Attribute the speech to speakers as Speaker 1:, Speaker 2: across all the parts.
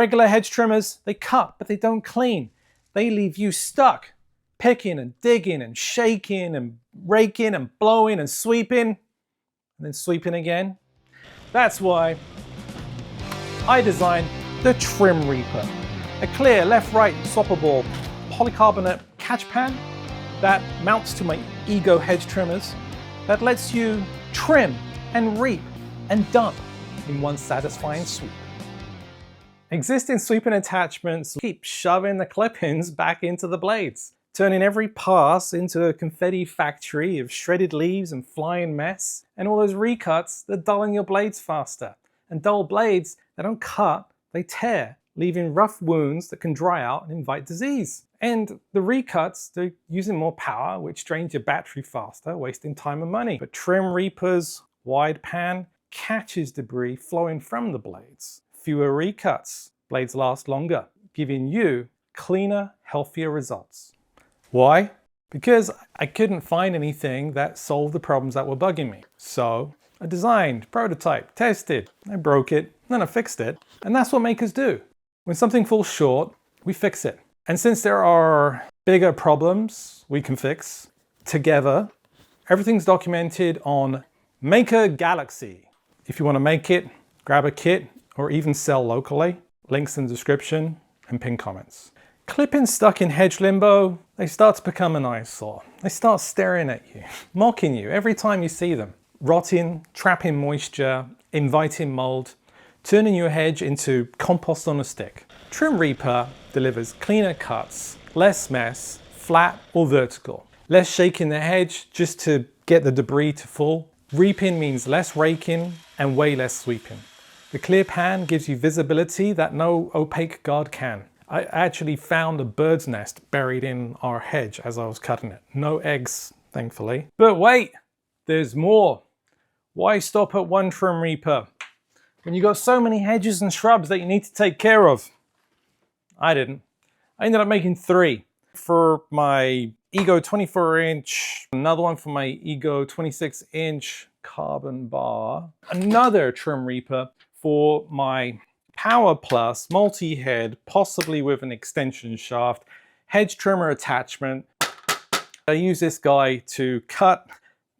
Speaker 1: Regular hedge trimmers, they cut, but they don't clean. They leave you stuck, picking and digging and shaking and raking and blowing and sweeping, and then sweeping again. That's why I designed the TrimReaper, a clear left-right swappable polycarbonate catch pan that mounts to my Ego hedge trimmers that lets you trim and reap and dump in one satisfying sweep. Existing sweeping attachments keep shoving the clip-ins back into the blades, turning every pass into a confetti factory of shredded leaves and flying mess, and all those recuts that dulling your blades faster. And dull blades, they don't cut, they tear, leaving rough wounds that can dry out and invite disease. And the recuts, they're using more power, which drains your battery faster, wasting time and money. But TrimReaper's wide pan catches debris flowing from the blades. Fewer recuts, blades last longer, giving you cleaner, healthier results. Why? Because I couldn't find anything that solved the problems that were bugging me. So I designed, prototyped, tested, I broke it, then I fixed it. And that's what makers do. When something falls short, we fix it. And since there are bigger problems we can fix together, everything's documented on Maker Galaxy. If you want to make it, grab a kit, or even sell locally, links in the description and pinned comments. Clip-ins stuck in hedge limbo, they start to become an eyesore. They start staring at you, mocking you every time you see them. Rotting, trapping moisture, inviting mold, turning your hedge into compost on a stick. TrimReaper delivers cleaner cuts, less mess, flat or vertical. Less shaking the hedge just to get the debris to fall. Reaping means less raking and way less sweeping. The clear pan gives you visibility that no opaque guard can. I actually found a bird's nest buried in our hedge as I was cutting it. No eggs, thankfully. But wait, there's more. Why stop at one TrimReaper when you got so many hedges and shrubs that you need to take care of? I didn't. I ended up making 3 for my Ego 24-inch, another one for my Ego 26-inch carbon bar, another TrimReaper for my Power Plus multi-head, possibly with an extension shaft, hedge trimmer attachment. I use this guy to cut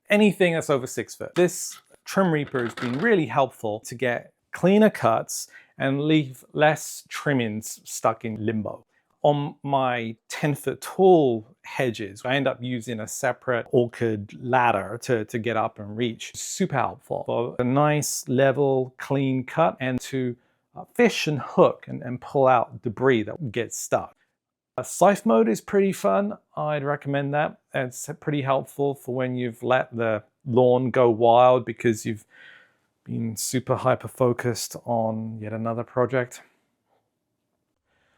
Speaker 1: anything that's over 6 foot. This TrimReaper has been really helpful to get cleaner cuts and leave less trimmings stuck in limbo. On my 10-foot tall hedges, I end up using a separate orchid ladder to get up and reach. Super helpful for a nice, level, clean cut and to fish and hook and pull out debris that gets stuck. Scythe mode is pretty fun. I'd recommend that. It's pretty helpful for when you've let the lawn go wild because you've been super hyper focused on yet another project.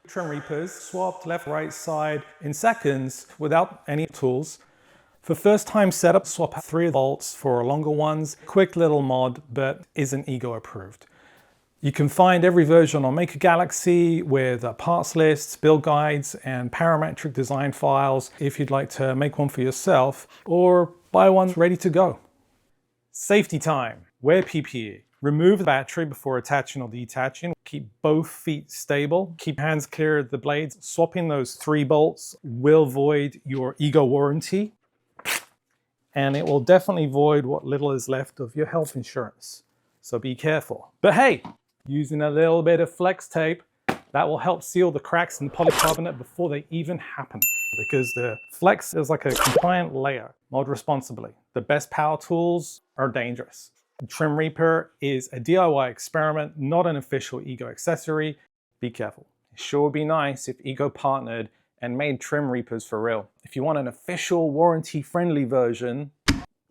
Speaker 1: TrimReapers swapped left right side in seconds without any tools. For first time setup, swap 3 bolts for longer ones. Quick little mod, but isn't Ego approved. You can find every version on Maker Galaxy with parts lists, build guides, and parametric design files if you'd like to make one for yourself or buy one ready to go. Safety time. Wear PPE. Remove the battery before attaching or detaching. Keep both feet stable. Keep hands clear of the blades. Swapping those 3 bolts will void your Ego warranty, and it will definitely void what little is left of your health insurance. So be careful. But hey, using a little bit of flex tape, that will help seal the cracks in the polycarbonate before they even happen. Because the flex is like a compliant layer. Mod responsibly. The best power tools are dangerous. TrimReaper is a DIY experiment, not an official Ego accessory. Be careful. It sure would be nice if Ego partnered and made TrimReapers for real. If you want an official warranty-friendly version,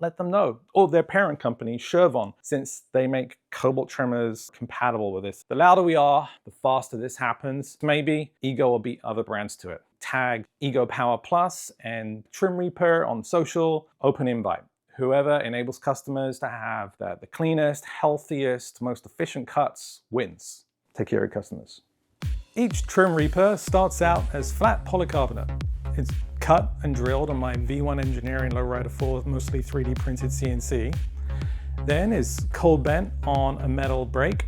Speaker 1: let them know. Or their parent company, Shervon, since they make cobalt trimmers compatible with this. The louder we are, the faster this happens. Maybe Ego will beat other brands to it. Tag Ego Power Plus and TrimReaper on social, open invite. Whoever enables customers to have the cleanest, healthiest, most efficient cuts wins. Take care of your customers. Each TrimReaper starts out as flat polycarbonate. It's cut and drilled on my V1 Engineering Lowrider 4, mostly 3D printed CNC. Then is cold bent on a metal brake.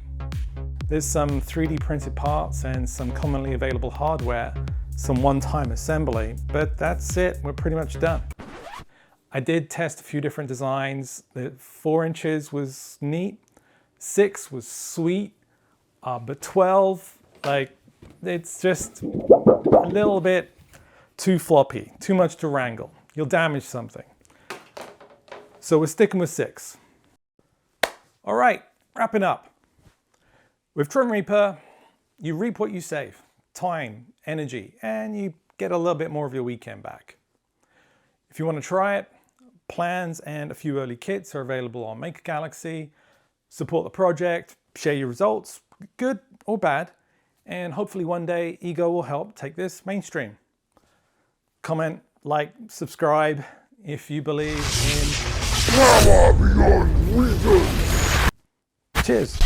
Speaker 1: There's some 3D printed parts and some commonly available hardware, some one-time assembly, but that's it, we're pretty much done. I did test a few different designs. The 4 inches was neat, 6 was sweet, but 12, like, it's just a little bit too floppy, too much to wrangle. You'll damage something. So we're sticking with 6. All right, wrapping up. With TrimReaper, you reap what you save. Time, energy, and you get a little bit more of your weekend back. If you want to try it, plans and a few early kits are available on Maker Galaxy. Support the project, share your results, good or bad, and hopefully one day Ego will help take this mainstream. Comment, like, subscribe if you believe in power beyond reason. Cheers.